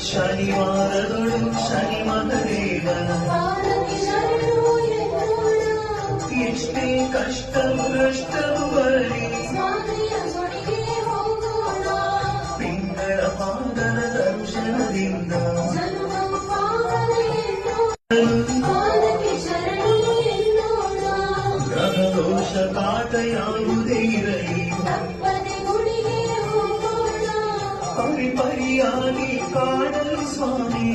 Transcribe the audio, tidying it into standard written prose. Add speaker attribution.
Speaker 1: ಶನಿವಾರದೊಳು ಶನಿ ಮಗದೇವನ ಎಷ್ಟೇ ಕಷ್ಟವು ನಷ್ಟವು ಬರಲಿ ಪಿಂಗಳ ಪಾದನ ದರ್ಶನದಿಂದ ಗ್ರಹದೋಷ ಕಾಟ ಯಾವುದೇ ಇರಲಿ ಪರಿಪರಿಯಾಗಿ ಕಾಣಲು ಸ್ವಾಮಿ